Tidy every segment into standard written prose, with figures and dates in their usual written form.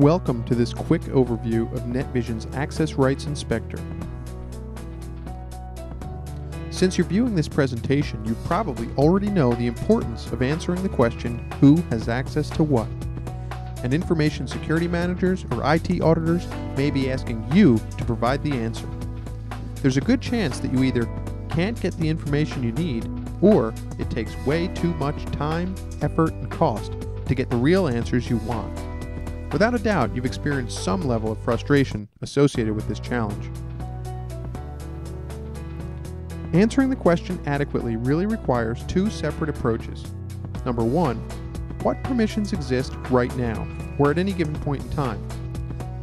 Welcome to this quick overview of NetVision's Access Rights Inspector. Since you're viewing this presentation, you probably already know the importance of answering the question, who has access to what? And information security managers or IT auditors may be asking you to provide the answer. There's a good chance that you either can't get the information you need, or it takes way too much time, effort, and cost to get the real answers you want. Without a doubt, you've experienced some level of frustration associated with this challenge. Answering the question adequately really requires two separate approaches. Number one, what permissions exist right now, or at any given point in time?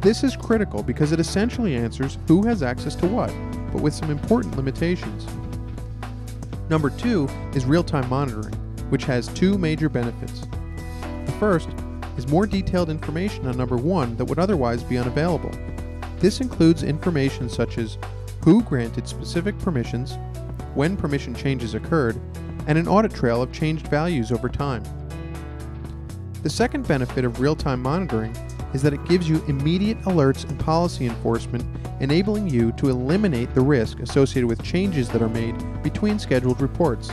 This is critical because it essentially answers who has access to what, but with some important limitations. Number two is real-time monitoring, which has two major benefits. The first is more detailed information on number one that would otherwise be unavailable. This includes information such as who granted specific permissions, when permission changes occurred, and an audit trail of changed values over time. The second benefit of real-time monitoring is that it gives you immediate alerts and policy enforcement, enabling you to eliminate the risk associated with changes that are made between scheduled reports.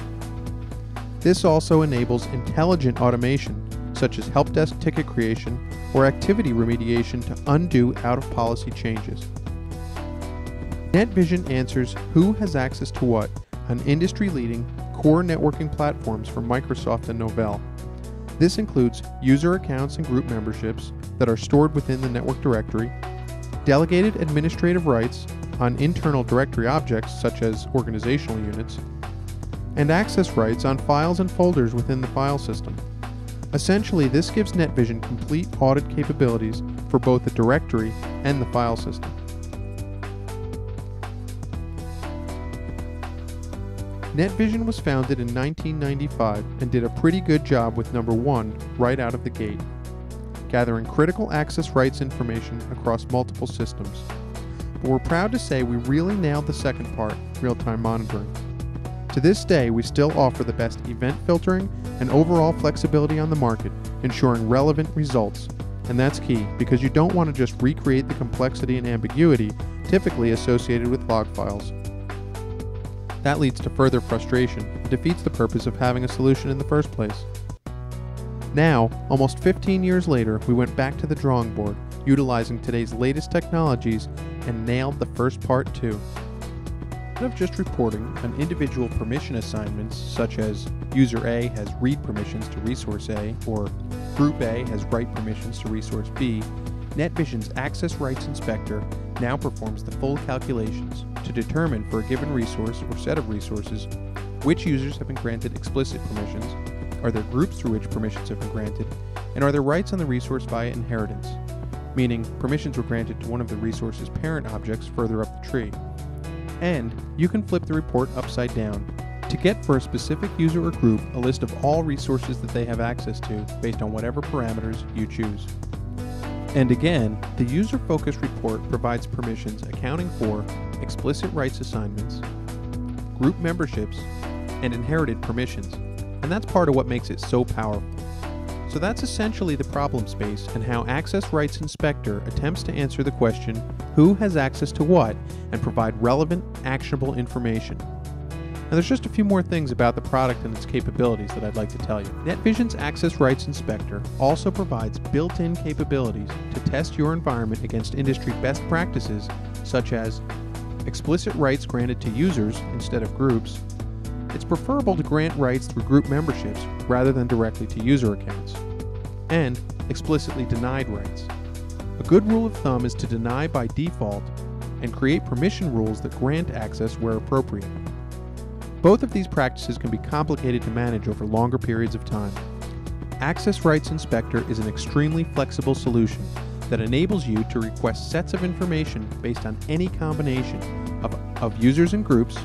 This also enables intelligent automation, such as help desk ticket creation or activity remediation to undo out-of-policy changes. NetVision answers who has access to what on industry-leading core networking platforms from Microsoft and Novell. This includes user accounts and group memberships that are stored within the network directory, delegated administrative rights on internal directory objects such as organizational units, and access rights on files and folders within the file system. Essentially, this gives NetVision complete audit capabilities for both the directory and the file system. NetVision was founded in 1995 and did a pretty good job with number one right out of the gate, gathering critical access rights information across multiple systems. But we're proud to say we really nailed the second part, real-time monitoring. To this day, we still offer the best event filtering and overall flexibility on the market, ensuring relevant results. And that's key, because you don't want to just recreate the complexity and ambiguity typically associated with log files. That leads to further frustration and defeats the purpose of having a solution in the first place. Now, almost 15 years later, we went back to the drawing board, utilizing today's latest technologies, and nailed the first part too. Instead of just reporting on individual permission assignments, such as user A has read permissions to resource A, or group A has write permissions to resource B, NetVision's Access Rights Inspector now performs the full calculations to determine for a given resource or set of resources which users have been granted explicit permissions, are there groups through which permissions have been granted, and are there rights on the resource via inheritance, meaning permissions were granted to one of the resource's parent objects further up the tree. And you can flip the report upside down to get for a specific user or group a list of all resources that they have access to based on whatever parameters you choose. And again, the user-focused report provides permissions accounting for explicit rights assignments, group memberships, and inherited permissions. And that's part of what makes it so powerful. So that's essentially the problem space and how Access Rights Inspector attempts to answer the question, who has access to what, and provide relevant, actionable information. Now there's just a few more things about the product and its capabilities that I'd like to tell you. NetVision's Access Rights Inspector also provides built-in capabilities to test your environment against industry best practices, such as explicit rights granted to users instead of groups. It's preferable to grant rights through group memberships rather than directly to user accounts, and explicitly denied rights. A good rule of thumb is to deny by default and create permission rules that grant access where appropriate. Both of these practices can be complicated to manage over longer periods of time. Access Rights Inspector is an extremely flexible solution that enables you to request sets of information based on any combination of users and groups,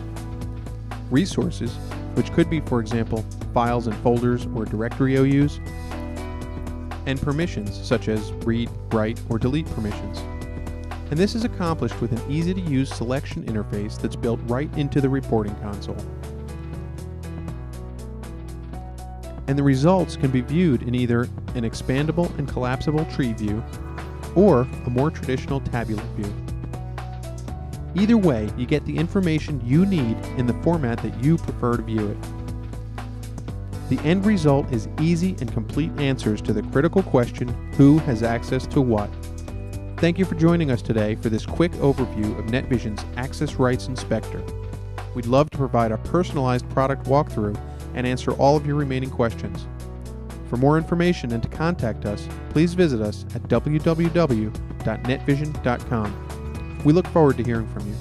resources, which could be, for example, files and folders or directory OUs, and permissions such as read, write, or delete permissions. And this is accomplished with an easy-to-use selection interface that's built right into the reporting console. And the results can be viewed in either an expandable and collapsible tree view or a more traditional tabular view. Either way, you get the information you need in the format that you prefer to view it. The end result is easy and complete answers to the critical question, who has access to what? Thank you for joining us today for this quick overview of NetVision's Access Rights Inspector. We'd love to provide a personalized product walkthrough and answer all of your remaining questions. For more information and to contact us, please visit us at www.netvision.com. We look forward to hearing from you.